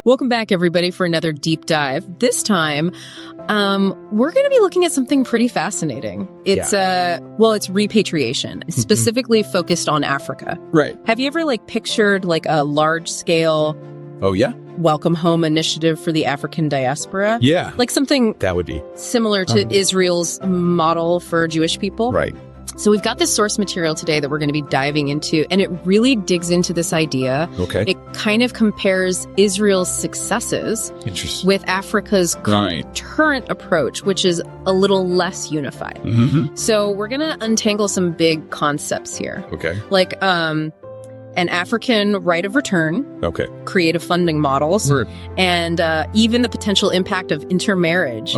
Welcome back, everybody, for another deep dive. This time, we're going to be looking at something pretty fascinating. It's it's repatriation, specifically focused on Africa. Right. Have you ever pictured a large scale welcome home initiative for the African diaspora? Yeah. Like something that would be similar to Israel's model for Jewish people? Right. So we've got this source material today that we're going to be diving into, and it really digs into this idea. Okay. It kind of compares Israel's successes with Africa's current approach, which is a little less unified. Mm-hmm. So we're going to untangle some big concepts here. Okay. Like an African right of return, creative funding models, and even the potential impact of intermarriage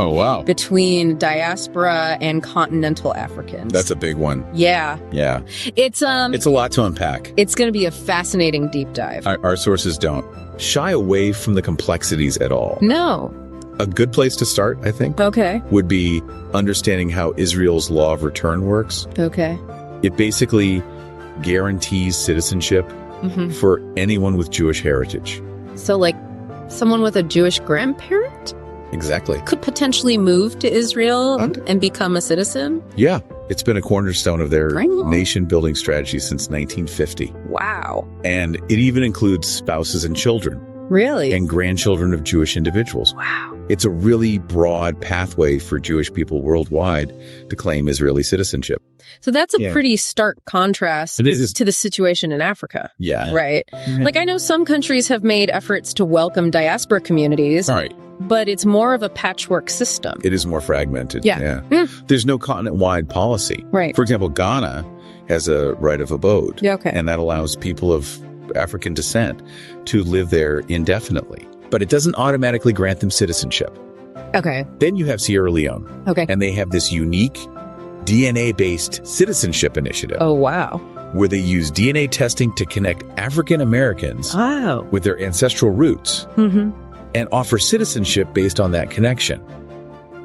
between diaspora and continental Africans. That's a big one. Yeah. Yeah. It's a lot to unpack. It's going to be a fascinating deep dive. Our sources don't shy away from the complexities at all. No. A good place to start, I think, would be understanding how Israel's law of return works. Okay. It basically guarantees citizenship for anyone with Jewish heritage. So someone with a Jewish grandparent? Exactly. Could potentially move to Israel and become a citizen? Yeah. It's been a cornerstone of their nation-building strategy since 1950. Wow. And it even includes spouses and children. Really? And grandchildren of Jewish individuals. Wow. It's a really broad pathway for Jewish people worldwide to claim Israeli citizenship. So that's a pretty stark contrast to the situation in Africa. Yeah. Right? I know some countries have made efforts to welcome diaspora communities. Right. But it's more of a patchwork system. It is more fragmented. Yeah. There's no continent-wide policy. Right. For example, Ghana has a right of abode. Yeah, okay. And that allows people of African descent to live there indefinitely. But it doesn't automatically grant them citizenship. Okay. Then you have Sierra Leone. Okay. And they have this unique DNA-based citizenship initiative. Oh, wow. Where they use DNA testing to connect African Americans with their ancestral roots and offer citizenship based on that connection.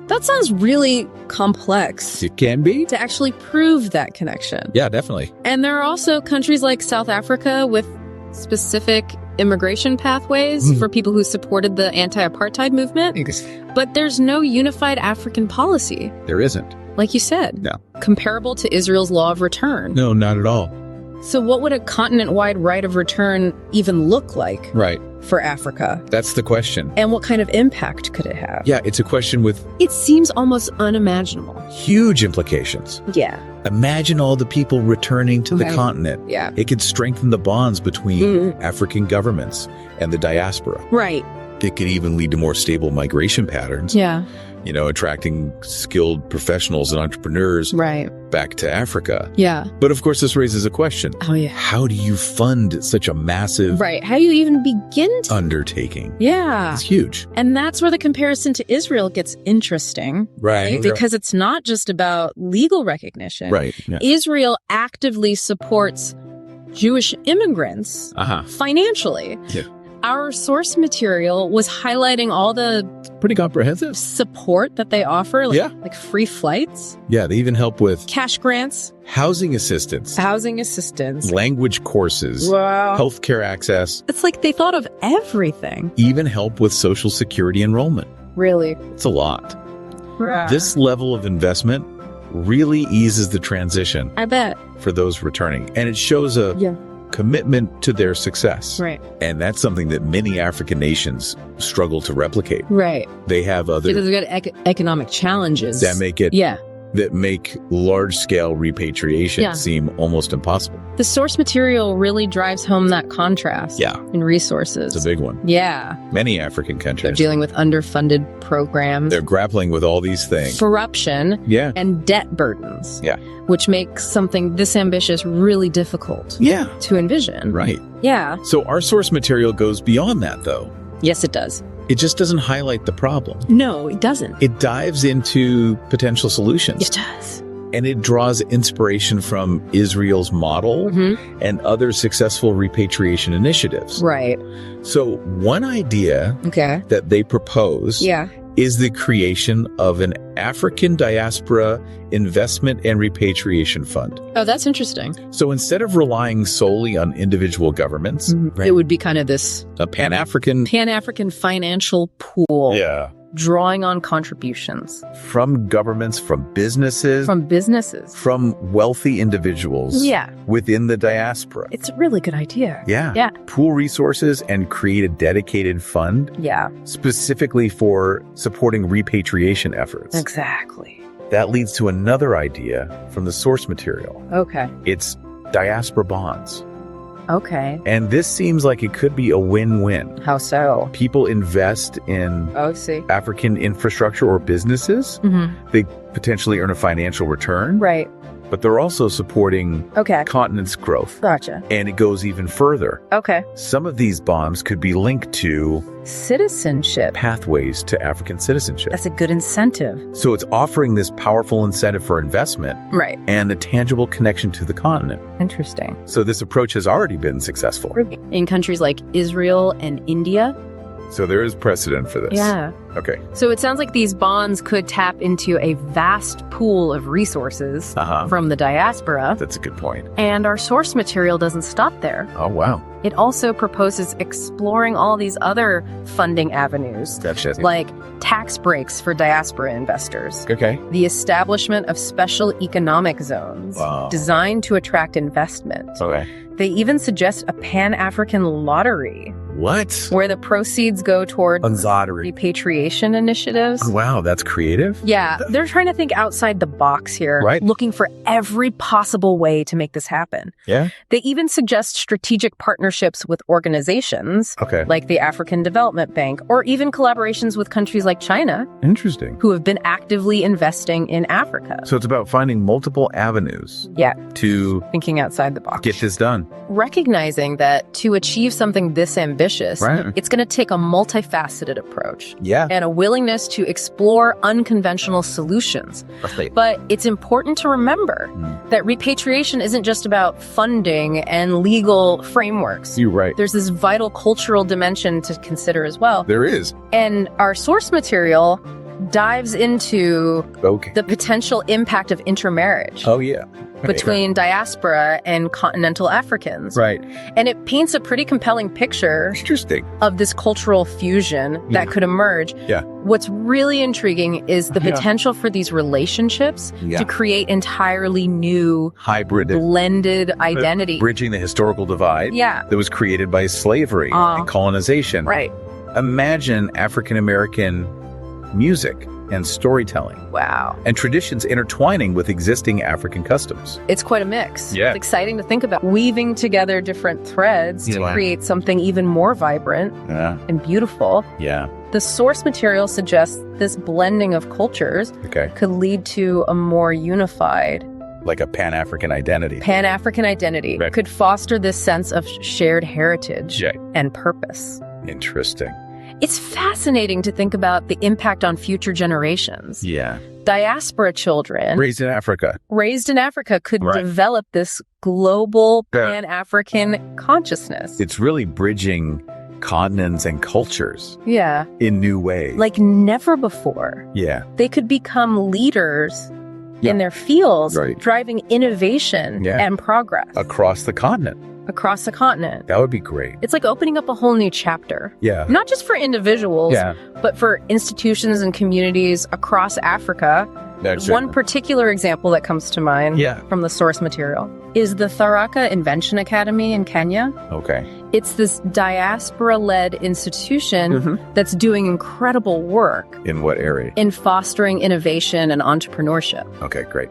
That sounds really complex. It can be. To actually prove that connection. Yeah, definitely. And there are also countries like South Africa with specific immigration pathways for people who supported the anti-apartheid movement. But there's no unified African policy. There isn't. Like you said. No. Comparable to Israel's law of return. No, not at all. So what would a continent-wide right of return even look like for Africa? That's the question. And what kind of impact could it have? Yeah, it's a question with... It seems almost unimaginable. Huge implications. Yeah. Imagine all the people returning to the continent. Yeah. It could strengthen the bonds between African governments and the diaspora. Right. It could even lead to more stable migration patterns. Yeah. You know, attracting skilled professionals and entrepreneurs back to Africa. Yeah. But of course, this raises a question. Oh, yeah. How do you fund such a massive How do you even begin to undertaking? Yeah. It's huge. And that's where the comparison to Israel gets interesting. Right. Because it's not just about legal recognition. Right. Yeah. Israel actively supports Jewish immigrants financially. Yeah. Our source material was highlighting all the pretty comprehensive support that they offer, like free flights. Yeah, they even help with cash grants, housing assistance, language courses, healthcare access. It's like they thought of everything. Even help with Social Security enrollment. Really? It's a lot. This level of investment really eases the transition. I bet. For those returning. And it shows a commitment to their success. Right. And that's something that many African nations struggle to replicate. Right. They have other... Because they've got economic challenges. That make it... That make large-scale repatriation seem almost impossible. The source material really drives home that contrast in resources. It's a big one. Yeah. Many African countries. They're dealing with underfunded programs. They're grappling with all these things. Corruption. And debt burdens. Yeah. Which makes something this ambitious really difficult to envision. Right. Yeah. So our source material goes beyond that, though. Yes, it does. It just doesn't highlight the problem. No, it doesn't. It dives into potential solutions. It does. And it draws inspiration from Israel's model and other successful repatriation initiatives. Right. So one idea that they propose is the creation of an African diaspora investment and repatriation fund. Oh, that's interesting. So instead of relying solely on individual governments, it would be kind of this a Pan-African financial pool. Yeah. Drawing on contributions. From governments, from businesses. From wealthy individuals. Yeah. Within the diaspora. It's a really good idea. Yeah. Yeah. Pool resources and create a dedicated fund. Yeah. Specifically for supporting repatriation efforts. Exactly. That leads to another idea from the source material. Okay. It's diaspora bonds. Okay. And this seems like it could be a win-win. How so? People invest in African infrastructure or businesses. They potentially earn a financial return. Right. But they're also supporting continent's growth. Gotcha. And it goes even further. Okay. Some of these bonds could be linked to citizenship. Pathways to African citizenship. That's a good incentive. So it's offering this powerful incentive for investment. Right. And a tangible connection to the continent. Interesting. So this approach has already been successful. In countries like Israel and India. So there is precedent for this. Yeah. Okay. So it sounds like these bonds could tap into a vast pool of resources from the diaspora. That's a good point. And our source material doesn't stop there. Oh, wow. It also proposes exploring all these other funding avenues. Gotcha. Like tax breaks for diaspora investors. Okay. The establishment of special economic zones designed to attract investment. Okay. They even suggest a Pan-African lottery. What? Where the proceeds go toward repatriation initiatives. Wow, that's creative. Yeah, they're trying to think outside the box here, right? Looking for every possible way to make this happen. Yeah. They even suggest strategic partnerships with organizations like the African Development Bank, or even collaborations with countries like China. Interesting. Who have been actively investing in Africa. So it's about finding multiple avenues. Yeah. To thinking outside the box. Get this done. Recognizing that to achieve something this ambitious, it's going to take a multifaceted approach. Yeah. And a willingness to explore unconventional solutions. But it's important to remember that repatriation isn't just about funding and legal frameworks. You're right. There's this vital cultural dimension to consider as well. There is. And our source material dives into the potential impact of intermarriage. Oh, yeah. Between diaspora and continental Africans. Right. And it paints a pretty compelling picture of this cultural fusion that could emerge. Yeah. What's really intriguing is the potential for these relationships to create entirely new hybrid blended identity. Bridging the historical divide that was created by slavery and colonization. Right. Imagine African American music and storytelling. Wow. And traditions intertwining with existing African customs. It's quite a mix. Yeah. It's exciting to think about weaving together different threads to create something even more vibrant and beautiful. Yeah. The source material suggests this blending of cultures could lead to a more unified, like a Pan-African identity. Right. Could foster this sense of shared heritage and purpose. Interesting. It's fascinating to think about the impact on future generations. Yeah. Diaspora children raised in Africa could develop this global Pan-African consciousness. It's really bridging continents and cultures. Yeah. In new ways. Like never before. Yeah. They could become leaders in their fields, driving innovation and progress. Across the continent. That would be great. It's like opening up a whole new chapter. Yeah. Not just for individuals, but for institutions and communities across Africa. One particular example that comes to mind from the source material is the Tharaka Invention Academy in Kenya. Okay. It's this diaspora-led institution that's doing incredible work. In what area? In fostering innovation and entrepreneurship. Okay, great.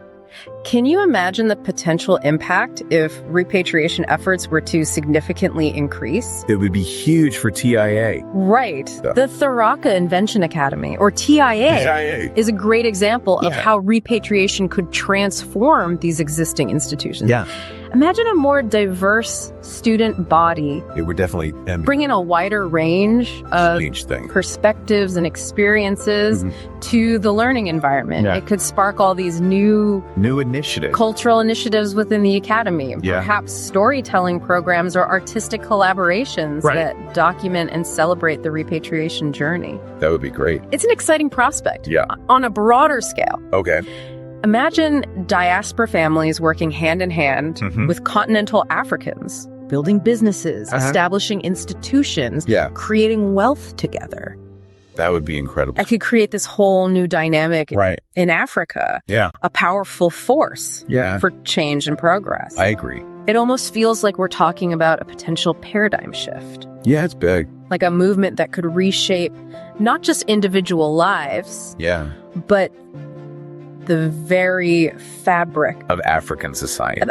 Can you imagine the potential impact if repatriation efforts were to significantly increase? It would be huge for TIA. Right. The Tharaka Invention Academy, or TIA, is a great example of how repatriation could transform these existing institutions. Yeah. Imagine a more diverse student body. It would definitely bring in a wider range of perspectives and experiences to the learning environment. Yeah. It could spark all these new initiatives, cultural initiatives within the academy. Yeah. Perhaps storytelling programs or artistic collaborations that document and celebrate the repatriation journey. That would be great. It's an exciting prospect. Yeah. On a broader scale. Okay. Imagine diaspora families working hand in hand with continental Africans, building businesses, establishing institutions, creating wealth together. That would be incredible. I could create this whole new dynamic in Africa. Yeah. A powerful force for change and progress. I agree. It almost feels like we're talking about a potential paradigm shift. Yeah, it's big. Like a movement that could reshape not just individual lives, but the very fabric of African society.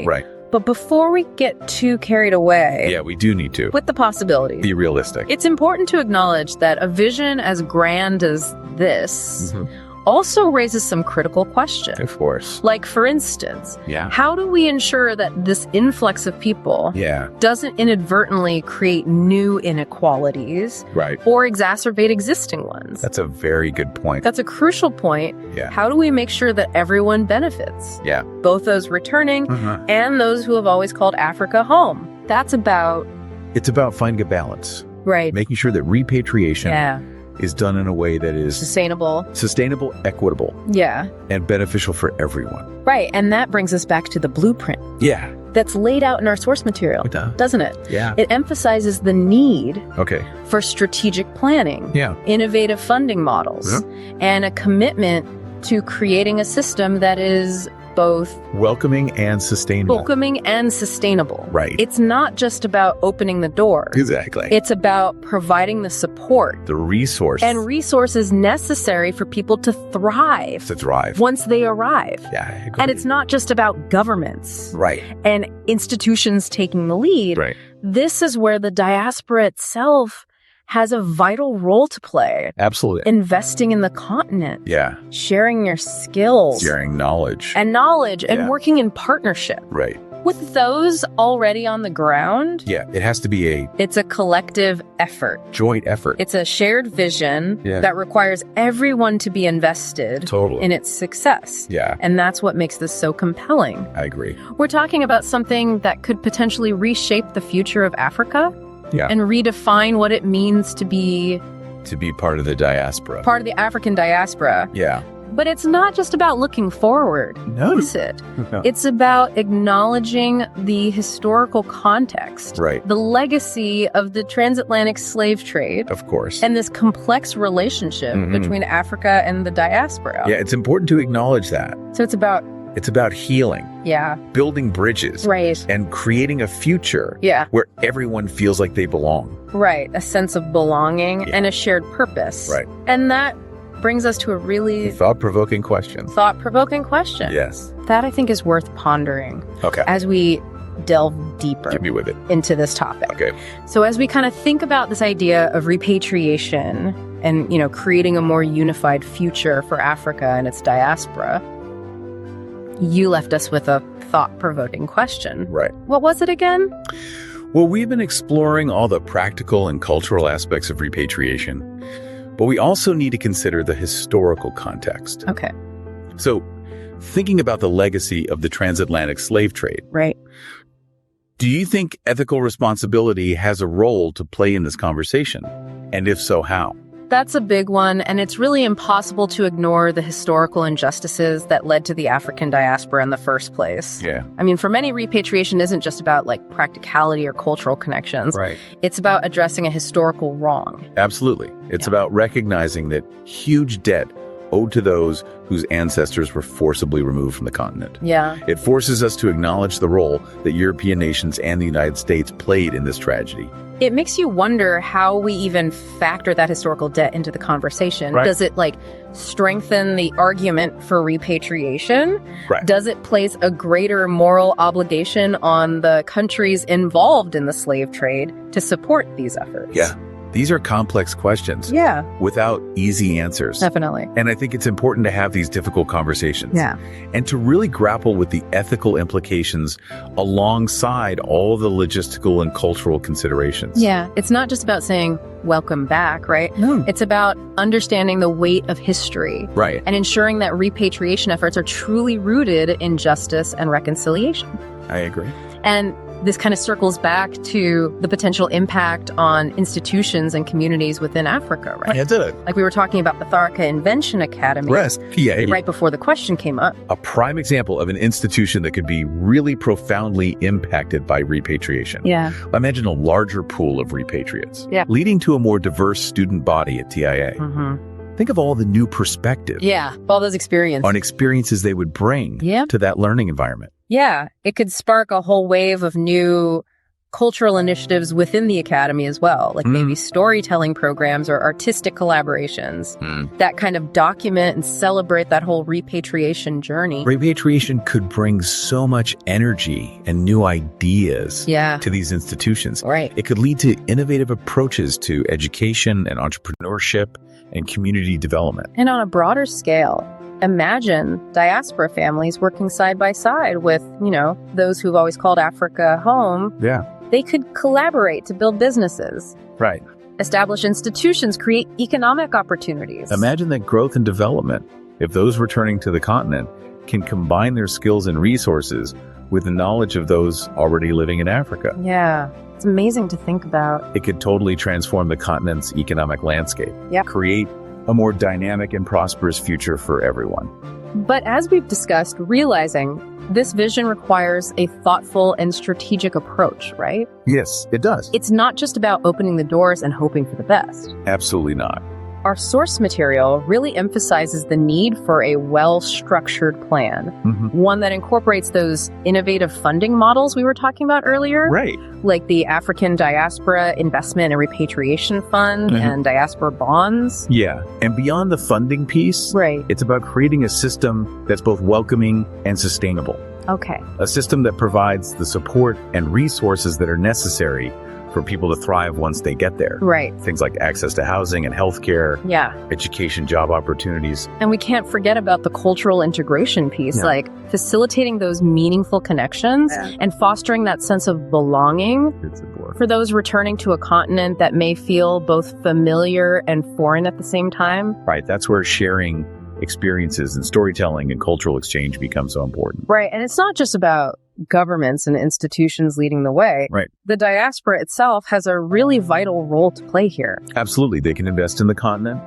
Right. But before we get too carried away... Yeah, we do need to. With the possibilities. Be realistic. It's important to acknowledge that a vision as grand as this also raises some critical questions. Of course. Like, for instance, how do we ensure that this influx of people doesn't inadvertently create new inequalities or exacerbate existing ones? That's a very good point. That's a crucial point. Yeah. How do we make sure that everyone benefits? Yeah. Both those returning and those who have always called Africa home. It's about finding a balance. Right. Making sure that repatriation is done in a way that is sustainable, equitable, and beneficial for everyone. Right, and that brings us back to the blueprint. Yeah. That's laid out in our source material, doesn't it? Yeah. It emphasizes the need for strategic planning, innovative funding models, and a commitment to creating a system that is both welcoming and sustainable. Right. It's not just about opening the door. Exactly. It's about providing the support, the resources necessary for people to thrive. Once they arrive. Yeah, I agree. And it's not just about governments. Right. And institutions taking the lead. Right. This is where the diaspora itself has a vital role to play. Absolutely. Investing in the continent. Yeah. Sharing your skills. Sharing knowledge. And working in partnership. Right. With those already on the ground. Yeah, it has to be it's a collective effort. Joint effort. It's a shared vision that requires everyone to be invested in its success. Yeah. And that's what makes this so compelling. I agree. We're talking about something that could potentially reshape the future of Africa. Yeah. And redefine what it means to be part of the diaspora. Part of the African diaspora. Yeah. But it's not just about looking forward, is it? No. It's about acknowledging the historical context. Right. The legacy of the transatlantic slave trade. Of course. And this complex relationship between Africa and the diaspora. Yeah, it's important to acknowledge that. So it's about healing. Yeah. Building bridges. Right. And creating a future where everyone feels like they belong. Right. A sense of belonging and a shared purpose. Right. And that brings us to a really thought-provoking question. Yes. That I think is worth pondering. Okay. As we delve deeper Get me with it. into this topic. Okay. So as we kind of think about this idea of repatriation and, creating a more unified future for Africa and its diaspora, you left us with a thought-provoking question. Right. What was it again? Well, we've been exploring all the practical and cultural aspects of repatriation, but we also need to consider the historical context. Okay. So, thinking about the legacy of the transatlantic slave trade. Right. Do you think ethical responsibility has a role to play in this conversation? And if so, how? That's a big one, and it's really impossible to ignore the historical injustices that led to the African diaspora in the first place. Yeah. I mean, for many, repatriation isn't just about practicality or cultural connections. Right. It's about addressing a historical wrong. Absolutely. It's about recognizing that huge debt owed to those whose ancestors were forcibly removed from the continent. Yeah. It forces us to acknowledge the role that European nations and the United States played in this tragedy. It makes you wonder how we even factor that historical debt into the conversation. Right. Does it strengthen the argument for repatriation? Right. Does it place a greater moral obligation on the countries involved in the slave trade to support these efforts? Yeah. These are complex questions. Yeah. Without easy answers. Definitely. And I think it's important to have these difficult conversations. Yeah. And to really grapple with the ethical implications alongside all the logistical and cultural considerations. Yeah. It's not just about saying, welcome back, right? No. It's about understanding the weight of history. Right. And ensuring that repatriation efforts are truly rooted in justice and reconciliation. I agree. And this kind of circles back to the potential impact on institutions and communities within Africa, right? Yeah, it did. Like we were talking about the Tharaka Invention Academy right before the question came up. A prime example of an institution that could be really profoundly impacted by repatriation. Yeah. Imagine a larger pool of repatriates, Yeah. leading to a more diverse student body at TIA. Mm-hmm. Think of all the new perspective Yeah, all those experiences. on experiences they would bring to that learning environment. Yeah, it could spark a whole wave of new cultural initiatives within the academy as well, like maybe storytelling programs or artistic collaborations that kind of document and celebrate that whole repatriation journey. Repatriation could bring so much energy and new ideas to these institutions. Right. It could lead to innovative approaches to education and entrepreneurship and community development. And on a broader scale, imagine diaspora families working side by side with, those who've always called Africa home. Yeah. They could collaborate to build businesses. Right. Establish institutions, create economic opportunities. Imagine that growth and development, if those returning to the continent can combine their skills and resources with the knowledge of those already living in Africa. Yeah. It's amazing to think about. It could totally transform the continent's economic landscape. Yeah. Create a more dynamic and prosperous future for everyone. But as we've discussed, realizing this vision requires a thoughtful and strategic approach, right? Yes, it does. It's not just about opening the doors and hoping for the best. Absolutely not. Our source material really emphasizes the need for a well-structured plan, one that incorporates those innovative funding models we were talking about earlier, right? Like the African Diaspora Investment and Repatriation Fund and diaspora bonds. Yeah, and beyond the funding piece, right? It's about creating a system that's both welcoming and sustainable. Okay. A system that provides the support and resources that are necessary for people to thrive once they get there. Right. Things like access to housing and healthcare, education, job opportunities. And we can't forget about the cultural integration piece, like facilitating those meaningful connections and fostering that sense of belonging for those returning to a continent that may feel both familiar and foreign at the same time. Right. That's where sharing experiences and storytelling and cultural exchange become so important. Right. And it's not just about governments and institutions leading the way. Right. The diaspora itself has a really vital role to play here. Absolutely. They can invest in the continent,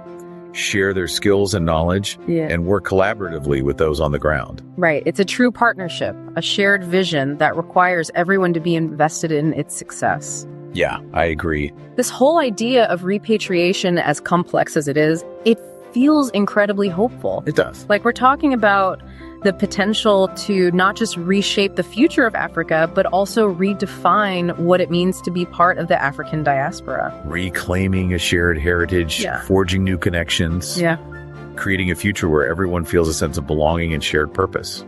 share their skills and knowledge, and work collaboratively with those on the ground. Right. It's a true partnership, a shared vision that requires everyone to be invested in its success. Yeah, I agree. This whole idea of repatriation, as complex as it is, it feels incredibly hopeful. It does. Like we're talking about the potential to not just reshape the future of Africa, but also redefine what it means to be part of the African diaspora. Reclaiming a shared heritage, forging new connections, creating a future where everyone feels a sense of belonging and shared purpose.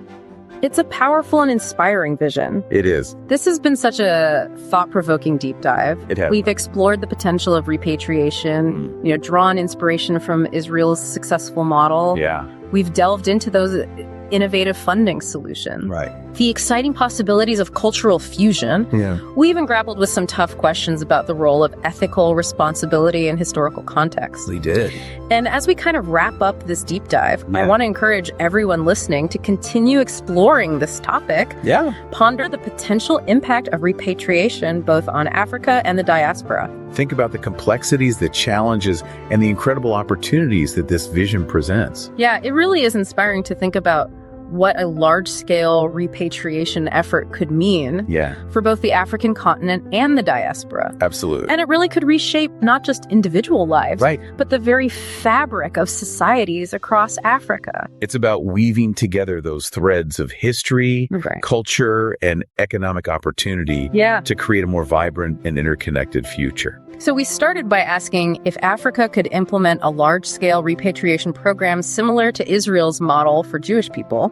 It's a powerful and inspiring vision. It is. This has been such a thought-provoking deep dive. It has. We've explored the potential of repatriation, drawn inspiration from Israel's successful model. Yeah. We've delved into those innovative funding solutions. Right. The exciting possibilities of cultural fusion. Yeah. We even grappled with some tough questions about the role of ethical responsibility and historical context. We did. And as we kind of wrap up this deep dive, I want to encourage everyone listening to continue exploring this topic. Yeah. Ponder the potential impact of repatriation both on Africa and the diaspora. Think about the complexities, the challenges, and the incredible opportunities that this vision presents. Yeah, it really is inspiring to think about what a large-scale repatriation effort could mean for both the African continent and the diaspora. Absolutely. And it really could reshape not just individual lives, but the very fabric of societies across Africa. It's about weaving together those threads of history, culture, and economic opportunity to create a more vibrant and interconnected future. So we started by asking if Africa could implement a large-scale repatriation program similar to Israel's model for Jewish people.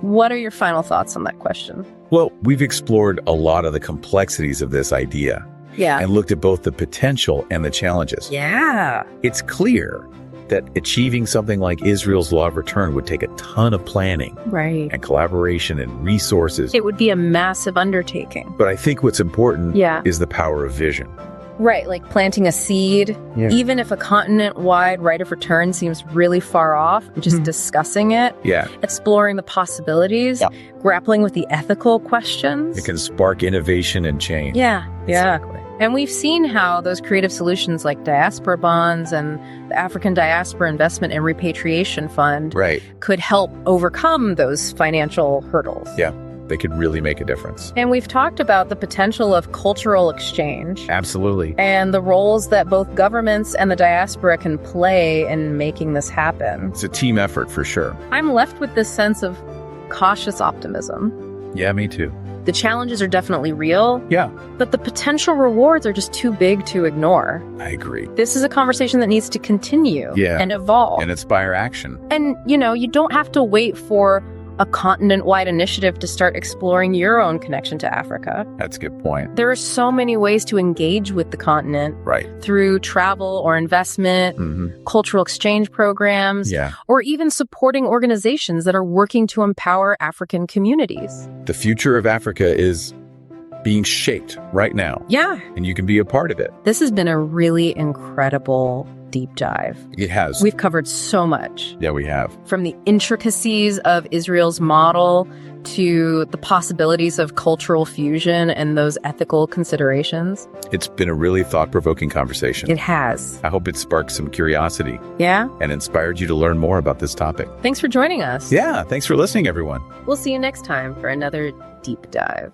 What are your final thoughts on that question? Well, we've explored a lot of the complexities of this idea. and looked at both the potential and the challenges. Yeah. It's clear that achieving something like Israel's law of return would take a ton of planning and collaboration and resources. It would be a massive undertaking. But I think what's important is the power of vision. Right, like planting a seed, even if a continent-wide right of return seems really far off, just discussing it, exploring the possibilities, grappling with the ethical questions. It can spark innovation and change. Exactly. And we've seen how those creative solutions like diaspora bonds and the African Diaspora Investment and Repatriation Fund could help overcome those financial hurdles. They could really make a difference. And we've talked about the potential of cultural exchange. Absolutely. And the roles that both governments and the diaspora can play in making this happen. It's a team effort for sure. I'm left with this sense of cautious optimism. Yeah, me too. The challenges are definitely real. But the potential rewards are just too big to ignore. I agree. This is a conversation that needs to continue and evolve. And inspire action. And, you don't have to wait for a continent-wide initiative to start exploring your own connection to Africa. That's a good point. There are so many ways to engage with the continent through travel or investment, cultural exchange programs, or even supporting organizations that are working to empower African communities. The future of Africa is being shaped right now. And you can be a part of it. This has been a really incredible deep dive. It has. We've covered so much. Yeah, we have. From the intricacies of Israel's model to the possibilities of cultural fusion and those ethical considerations. It's been a really thought-provoking conversation. It has. I hope it sparked some curiosity. Yeah? And inspired you to learn more about this topic. Thanks for joining us. Yeah, thanks for listening, everyone. We'll see you next time for another deep dive.